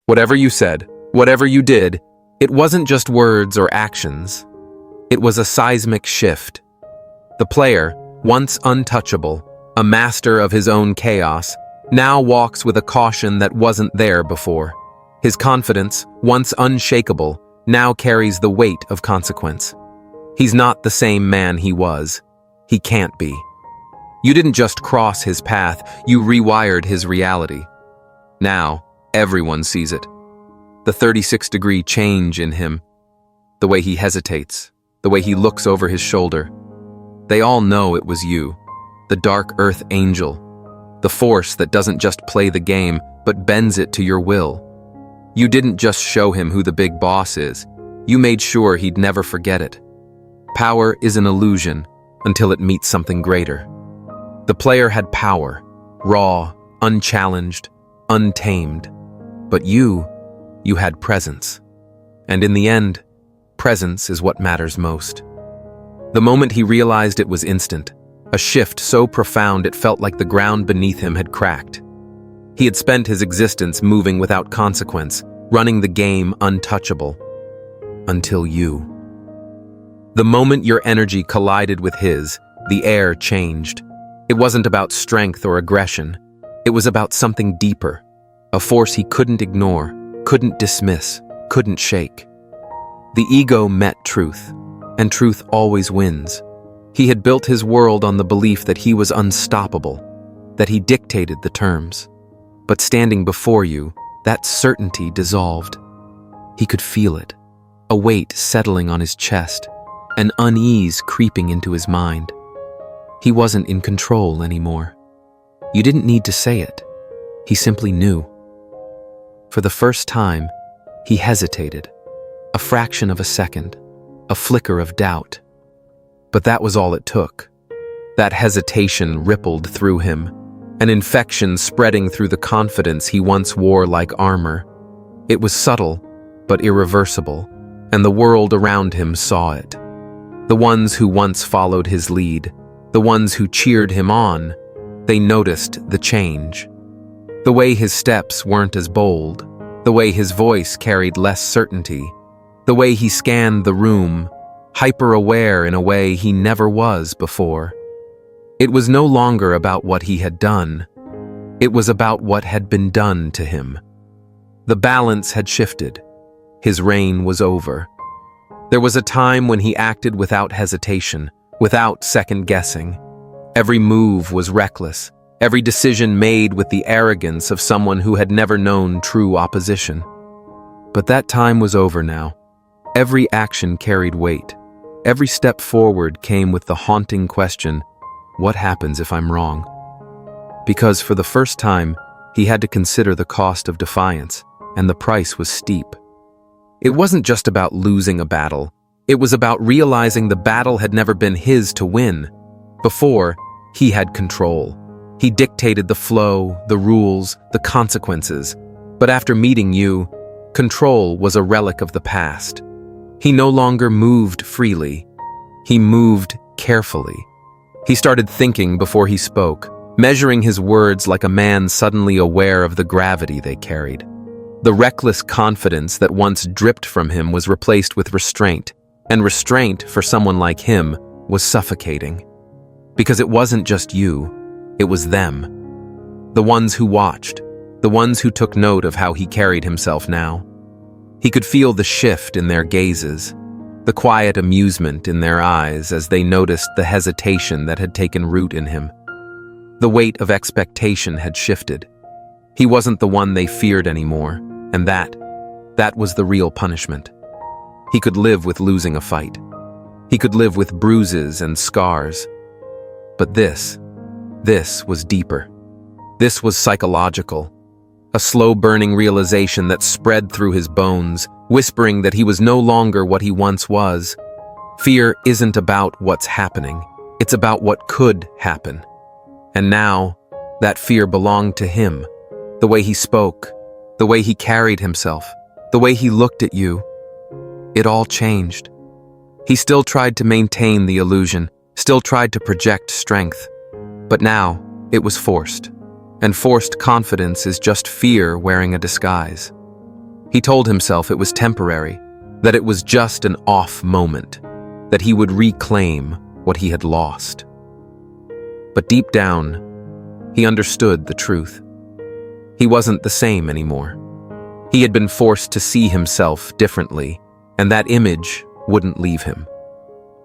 Whatever you said, whatever you did, it wasn't just words or actions. It was a seismic shift. The player, once untouchable, a master of his own chaos, now walks with a caution that wasn't there before. His confidence, once unshakable, now carries the weight of consequence. He's not the same man he was. He can't be. You didn't just cross his path, you rewired his reality. Now, everyone sees it. The 36-degree change in him, the way he hesitates, the way he looks over his shoulder. They all know it was you, the dark earth angel, the force that doesn't just play the game, but bends it to your will. You didn't just show him who the big boss is, you made sure he'd never forget it. Power is an illusion until it meets something greater. The player had power, raw, unchallenged, untamed. But you had presence. And in the end, presence is what matters most. The moment he realized it was instant, a shift so profound it felt like the ground beneath him had cracked. He had spent his existence moving without consequence, running the game untouchable. Until you. The moment your energy collided with his, the air changed. It wasn't about strength or aggression. It was about something deeper, a force he couldn't ignore, couldn't dismiss, couldn't shake. The ego met truth, and truth always wins. He had built his world on the belief that he was unstoppable, that he dictated the terms. But standing before you, that certainty dissolved. He could feel it, a weight settling on his chest, an unease creeping into his mind. He wasn't in control anymore. You didn't need to say it. He simply knew. For the first time, he hesitated, a fraction of a second, a flicker of doubt. But that was all it took. That hesitation rippled through him, an infection spreading through the confidence he once wore like armor. It was subtle, but irreversible, and the world around him saw it. The ones who once followed his lead, the ones who cheered him on, they noticed the change. The way his steps weren't as bold, the way his voice carried less certainty, the way he scanned the room, hyper-aware in a way he never was before. It was no longer about what he had done. It was about what had been done to him. The balance had shifted. His reign was over. There was a time when he acted without hesitation, without second-guessing. Every move was reckless, every decision made with the arrogance of someone who had never known true opposition. But that time was over now. Every action carried weight. Every step forward came with the haunting question, what happens if I'm wrong? Because for the first time, he had to consider the cost of defiance, and the price was steep. It wasn't just about losing a battle. It was about realizing the battle had never been his to win. Before, he had control. He dictated the flow, the rules, the consequences. But after meeting you, control was a relic of the past. He no longer moved freely. He moved carefully. He started thinking before he spoke, measuring his words like a man suddenly aware of the gravity they carried. The reckless confidence that once dripped from him was replaced with restraint, and restraint for someone like him was suffocating. Because it wasn't just you, it was them. The ones who watched, the ones who took note of how he carried himself now. He could feel the shift in their gazes, the quiet amusement in their eyes as they noticed the hesitation that had taken root in him. The weight of expectation had shifted. He wasn't the one they feared anymore, and that was the real punishment. He could live with losing a fight. He could live with bruises and scars. But this was deeper. This was psychological. A slow-burning realization that spread through his bones, whispering that he was no longer what he once was. Fear isn't about what's happening. It's about what could happen. And now, that fear belonged to him. The way he spoke, the way he carried himself, the way he looked at you. It all changed. He still tried to maintain the illusion, still tried to project strength. But now, it was forced. And forced confidence is just fear wearing a disguise. He told himself it was temporary, that it was just an off moment, that he would reclaim what he had lost. But deep down, he understood the truth. He wasn't the same anymore. He had been forced to see himself differently, and that image wouldn't leave him.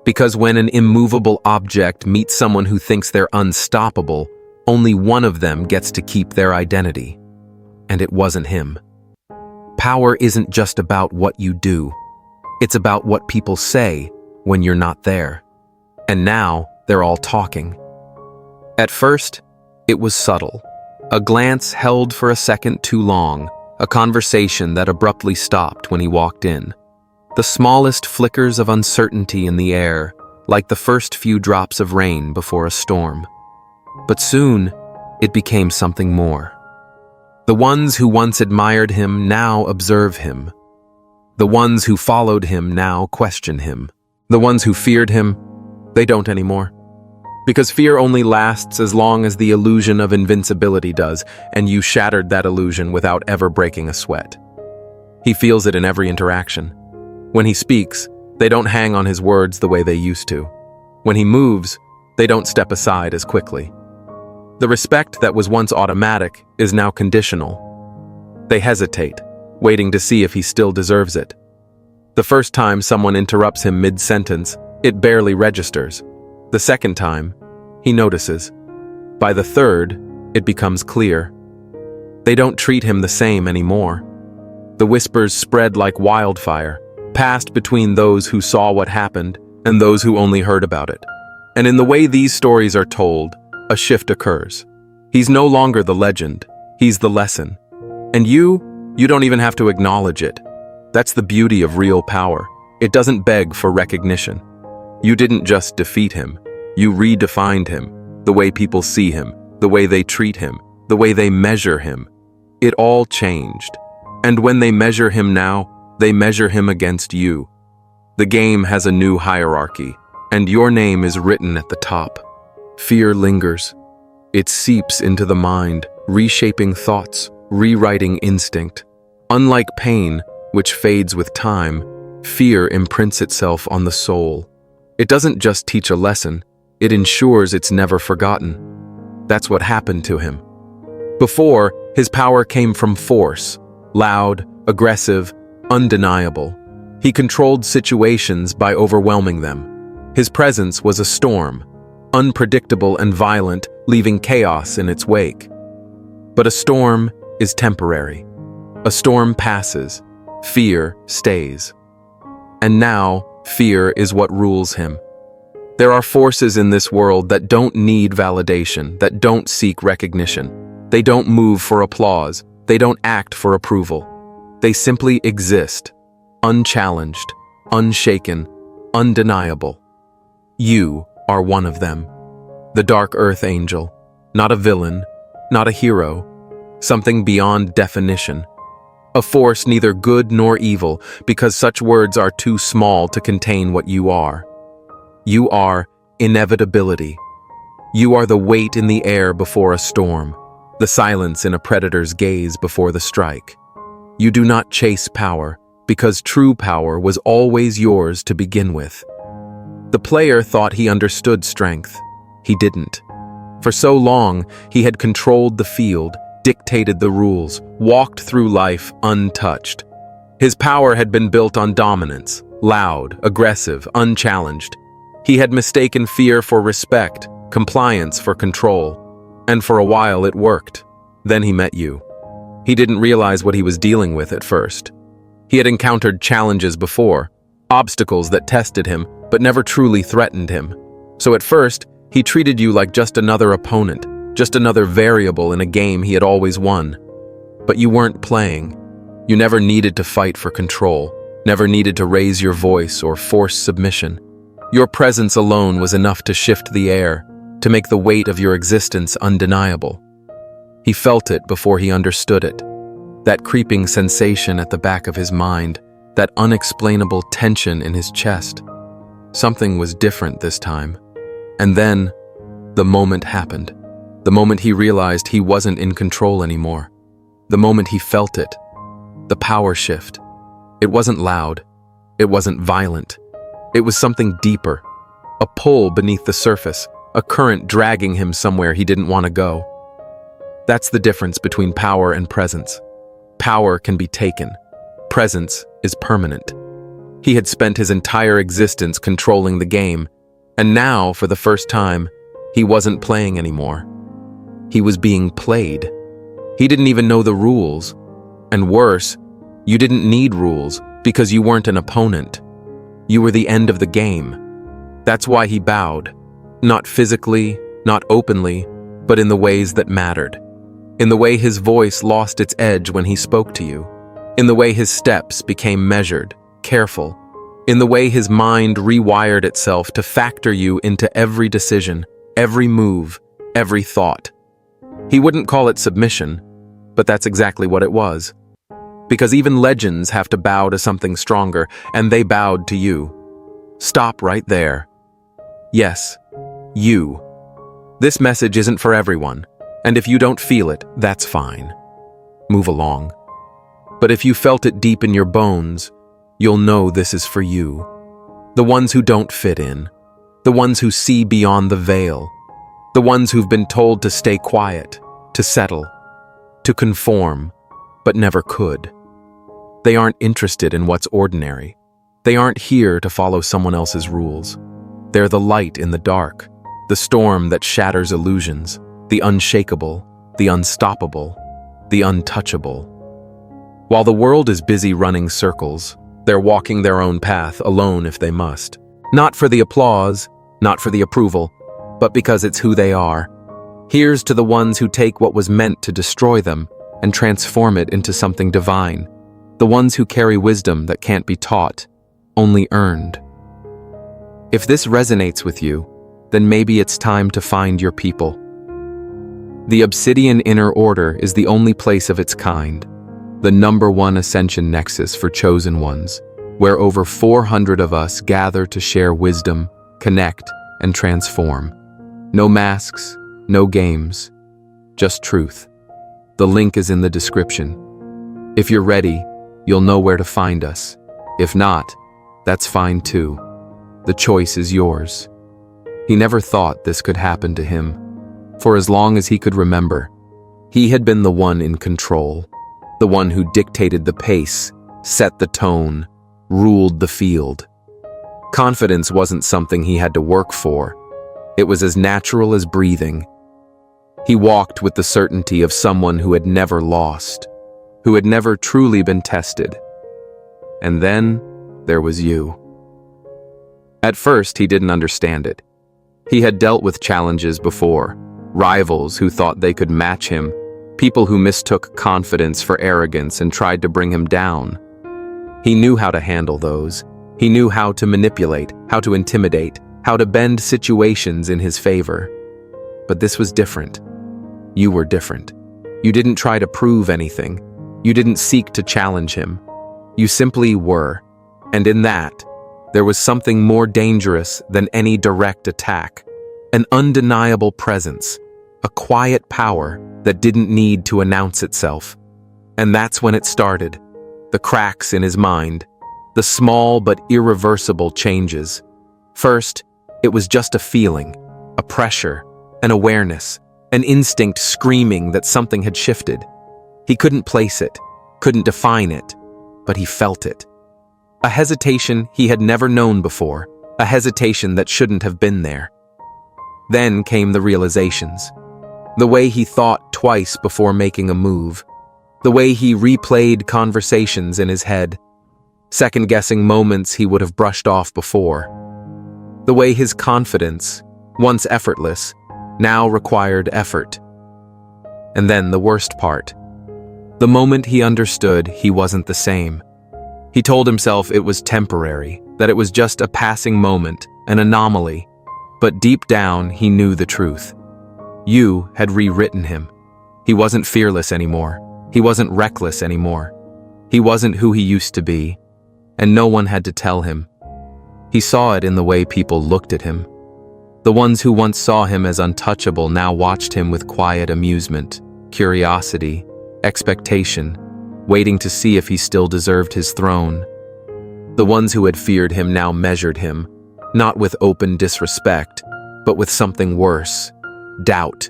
Because when an immovable object meets someone who thinks they're unstoppable, only one of them gets to keep their identity. And it wasn't him. Power isn't just about what you do. It's about what people say when you're not there. And now they're all talking. At first, it was subtle. A glance held for a second too long, a conversation that abruptly stopped when he walked in. The smallest flickers of uncertainty in the air, like the first few drops of rain before a storm. But soon, it became something more. The ones who once admired him now observe him. The ones who followed him now question him. The ones who feared him, they don't anymore. Because fear only lasts as long as the illusion of invincibility does, and you shattered that illusion without ever breaking a sweat. He feels it in every interaction. When he speaks, they don't hang on his words the way they used to. When he moves, they don't step aside as quickly. The respect that was once automatic is now conditional. They hesitate, waiting to see if he still deserves it. The first time someone interrupts him mid-sentence, it barely registers. The second time, he notices. By the third, it becomes clear. They don't treat him the same anymore. The whispers spread like wildfire, passed between those who saw what happened and those who only heard about it. And in the way these stories are told, a shift occurs. He's no longer the legend, he's the lesson. And you don't even have to acknowledge it. That's the beauty of real power. It doesn't beg for recognition. You didn't just defeat him, you redefined him, the way people see him, the way they treat him, the way they measure him. It all changed. And when they measure him now, they measure him against you. The game has a new hierarchy, and your name is written at the top. Fear lingers. It seeps into the mind, reshaping thoughts, rewriting instinct. Unlike pain, which fades with time, fear imprints itself on the soul. It doesn't just teach a lesson, it ensures it's never forgotten. That's what happened to him. Before, his power came from force, loud, aggressive, undeniable. He controlled situations by overwhelming them. His presence was a storm, unpredictable and violent, leaving chaos in its wake. But a storm is temporary. A storm passes, fear stays. And now, fear is what rules him. There are forces in this world that don't need validation, that don't seek recognition. They don't move for applause. They don't act for approval. They simply exist, unchallenged, unshaken, undeniable. You are one of them. The Dark Earth Angel, not a villain, not a hero, something beyond definition. A force neither good nor evil, because such words are too small to contain what you are. You are inevitability. You are the weight in the air before a storm, the silence in a predator's gaze before the strike. You do not chase power, because true power was always yours to begin with. The player thought he understood strength. He didn't. For so long, he had controlled the field, dictated the rules, walked through life untouched. His power had been built on dominance, loud, aggressive, unchallenged. He had mistaken fear for respect, compliance for control. And for a while it worked. Then he met you. He didn't realize what he was dealing with at first. He had encountered challenges before, obstacles that tested him, but never truly threatened him. So at first, he treated you like just another opponent, just another variable in a game he had always won. But you weren't playing. You never needed to fight for control, never needed to raise your voice or force submission. Your presence alone was enough to shift the air, to make the weight of your existence undeniable. He felt it before he understood it. That creeping sensation at the back of his mind, that unexplainable tension in his chest. Something was different this time. And then, the moment happened. The moment he realized he wasn't in control anymore. The moment he felt it. The power shift. It wasn't loud. It wasn't violent. It was something deeper. A pull beneath the surface, a current dragging him somewhere he didn't want to go. That's the difference between power and presence. Power can be taken. Presence is permanent. He had spent his entire existence controlling the game, and now, for the first time, he wasn't playing anymore. He was being played. He didn't even know the rules. And worse, you didn't need rules because you weren't an opponent. You were the end of the game. That's why he bowed. Not physically, not openly, but in the ways that mattered. In the way his voice lost its edge when he spoke to you. In the way his steps became measured, careful. In the way his mind rewired itself to factor you into every decision, every move, every thought. He wouldn't call it submission, but that's exactly what it was. Because even legends have to bow to something stronger, and they bowed to you. Stop right there. Yes, you. This message isn't for everyone, and if you don't feel it, that's fine. Move along. But if you felt it deep in your bones, you'll know this is for you. The ones who don't fit in. The ones who see beyond the veil. The ones who've been told to stay quiet, to settle, to conform, but never could. They aren't interested in what's ordinary. They aren't here to follow someone else's rules. They're the light in the dark, the storm that shatters illusions, the unshakable, the unstoppable, the untouchable. While the world is busy running circles, they're walking their own path alone if they must. Not for the applause, not for the approval, but because it's who they are. Here's to the ones who take what was meant to destroy them and transform it into something divine. The ones who carry wisdom that can't be taught, only earned. If this resonates with you, then maybe it's time to find your people. The Obsidian Inner Order is the only place of its kind, the #1 ascension nexus for chosen ones, where over 400 of us gather to share wisdom, connect, and transform. No masks, no games, just truth. The link is in the description. If you're ready, you'll know where to find us. If not, that's fine too. The choice is yours. He never thought this could happen to him. For as long as he could remember, he had been the one in control, the one who dictated the pace, set the tone, ruled the field. Confidence wasn't something he had to work for. It was as natural as breathing. He walked with the certainty of someone who had never lost, who had never truly been tested. And then there was you. At first, he didn't understand it. He had dealt with challenges before, rivals who thought they could match him, people who mistook confidence for arrogance and tried to bring him down. He knew how to handle those. He knew how to manipulate, how to intimidate, how to bend situations in his favor. But this was different. You were different. You didn't try to prove anything. You didn't seek to challenge him. You simply were. And in that, there was something more dangerous than any direct attack. An undeniable presence. A quiet power that didn't need to announce itself. And that's when it started. The cracks in his mind. The small but irreversible changes. First, it was just a feeling, a pressure, an awareness, an instinct screaming that something had shifted. He couldn't place it, couldn't define it, but he felt it. A hesitation he had never known before, a hesitation that shouldn't have been there. Then came the realizations. The way he thought twice before making a move. The way he replayed conversations in his head, second-guessing moments he would have brushed off before. The way his confidence, once effortless, now required effort. And then the worst part. The moment he understood he wasn't the same. He told himself it was temporary, that it was just a passing moment, an anomaly. But deep down, he knew the truth. You had rewritten him. He wasn't fearless anymore. He wasn't reckless anymore. He wasn't who he used to be, and no one had to tell him. He saw it in the way people looked at him. The ones who once saw him as untouchable now watched him with quiet amusement, curiosity, expectation, waiting to see if he still deserved his throne. The ones who had feared him now measured him, not with open disrespect, but with something worse: doubt.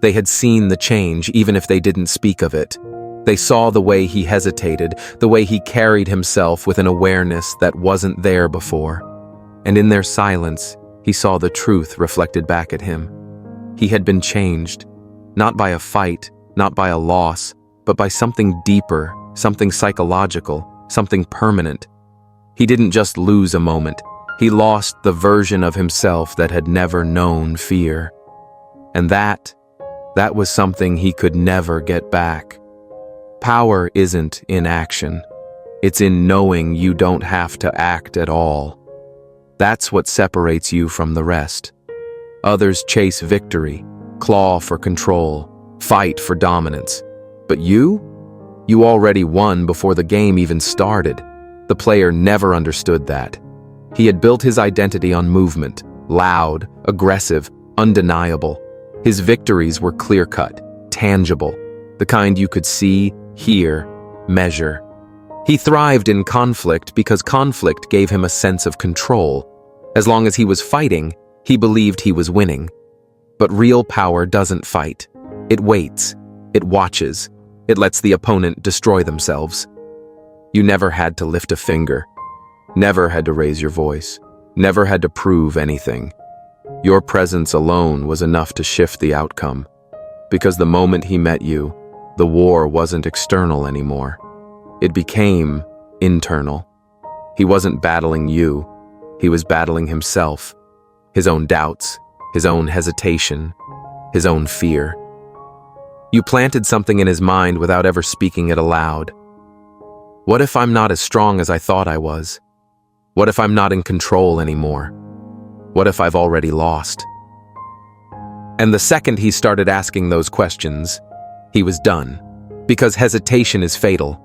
They had seen the change, even if they didn't speak of it. They saw the way he hesitated, the way he carried himself with an awareness that wasn't there before. And in their silence, he saw the truth reflected back at him. He had been changed, not by a fight, not by a loss, but by something deeper, something psychological, something permanent. He didn't just lose a moment. He lost the version of himself that had never known fear. And that was something he could never get back. Power isn't in action. It's in knowing you don't have to act at all. That's what separates you from the rest. Others chase victory, claw for control, fight for dominance. But you already won before the game even started. The player never understood that. He had built his identity on movement, loud, aggressive, undeniable. His victories were clear-cut, tangible, the kind you could see, hear, measure. He thrived in conflict because conflict gave him a sense of control. As long as he was fighting, he believed he was winning. But real power doesn't fight. It waits. It watches. It lets the opponent destroy themselves. You never had to lift a finger. Never had to raise your voice. Never had to prove anything. Your presence alone was enough to shift the outcome. Because the moment he met you, the war wasn't external anymore. It became internal. He wasn't battling you. He was battling himself. His own doubts, his own hesitation, his own fear. You planted something in his mind without ever speaking it aloud. What if I'm not as strong as I thought I was? What if I'm not in control anymore? What if I've already lost? And the second he started asking those questions, he was done. Because hesitation is fatal.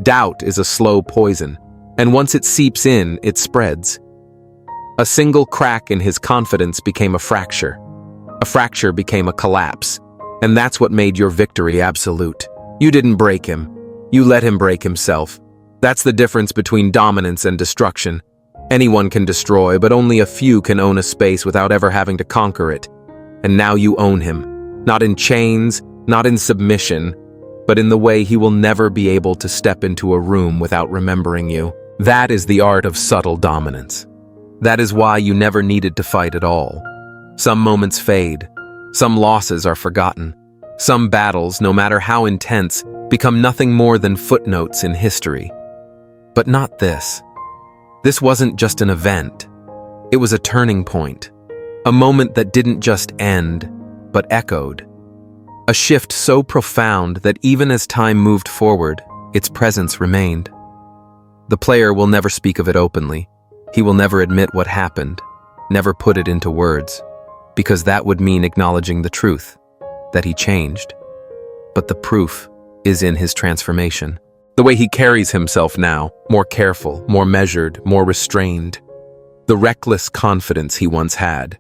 Doubt is a slow poison, and once it seeps in, it spreads. A single crack in his confidence became a fracture. A fracture became a collapse. And that's what made your victory absolute. You didn't break him. You let him break himself. That's the difference between dominance and destruction. Anyone can destroy, but only a few can own a space without ever having to conquer it. And now you own him. Not in chains, not in submission, but in the way he will never be able to step into a room without remembering you. That is the art of subtle dominance. That is why you never needed to fight at all. Some moments fade. Some losses are forgotten. Some battles, no matter how intense, become nothing more than footnotes in history. But not this. This wasn't just an event. It was a turning point. A moment that didn't just end, but echoed. A shift so profound that even as time moved forward, its presence remained. The player will never speak of it openly. He will never admit what happened, never put it into words, because that would mean acknowledging the truth, that he changed. But the proof is in his transformation. The way he carries himself now, more careful, more measured, more restrained. The reckless confidence he once had,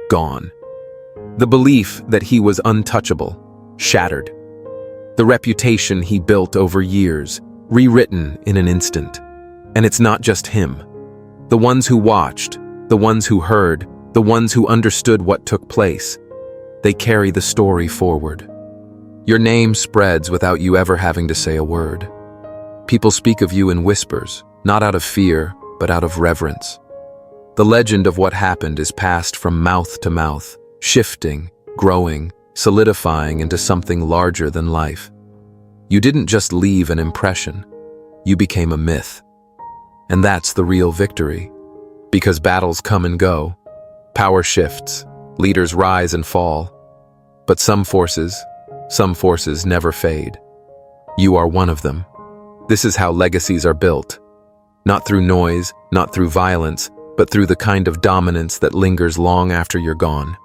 gone. The belief that he was untouchable, shattered. The reputation he built over years, rewritten in an instant. And it's not just him. The ones who watched, the ones who heard, the ones who understood what took place, they carry the story forward. Your name spreads without you ever having to say a word. People speak of you in whispers, not out of fear, but out of reverence. The legend of what happened is passed from mouth to mouth, shifting, growing, solidifying into something larger than life. You didn't just leave an impression, you became a myth. And that's the real victory. Because battles come and go, power shifts, leaders rise and fall. But some forces never fade. You are one of them. This is how legacies are built. Not through noise, not through violence, but through the kind of dominance that lingers long after you're gone.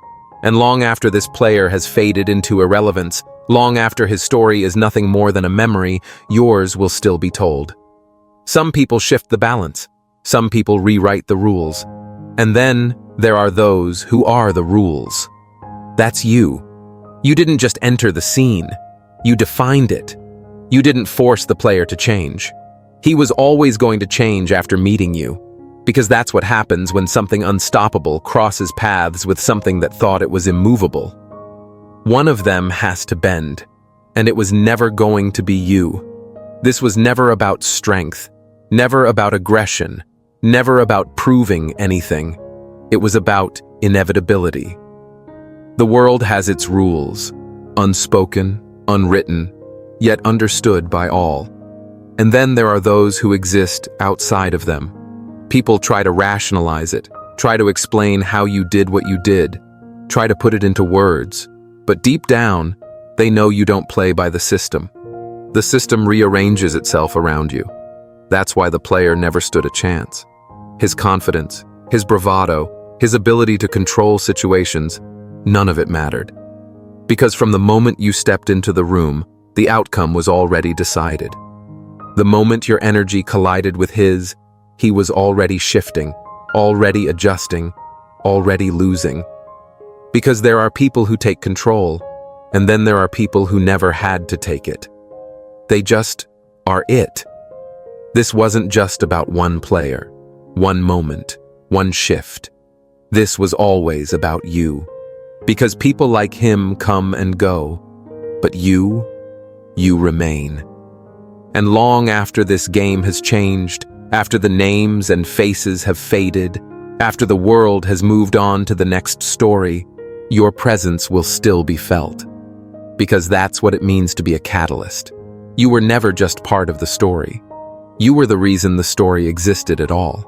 And long after this player has faded into irrelevance, long after his story is nothing more than a memory, yours will still be told. Some people shift the balance. Some people rewrite the rules. And then there are those who are the rules. That's you. You didn't just enter the scene. You defined it. You didn't force the player to change. He was always going to change after meeting you, because that's what happens when something unstoppable crosses paths with something that thought it was immovable. One of them has to bend, and it was never going to be you. This was never about strength, never about aggression, never about proving anything. It was about inevitability. The world has its rules, unspoken, unwritten, yet understood by all. And then there are those who exist outside of them. People try to rationalize it, try to explain how you did what you did, try to put it into words. But deep down, they know you don't play by the system. The system rearranges itself around you. That's why the player never stood a chance. His confidence, his bravado, his ability to control situations, none of it mattered. Because from the moment you stepped into the room, the outcome was already decided. The moment your energy collided with his, he was already shifting, already adjusting, already losing. Because there are people who take control, and then there are people who never had to take it. They just are it. This wasn't just about one player, one moment, one shift. This was always about you. Because people like him come and go, but you remain. And long after this game has changed, after the names and faces have faded, after the world has moved on to the next story, your presence will still be felt. Because that's what it means to be a catalyst. You were never just part of the story. You were the reason the story existed at all.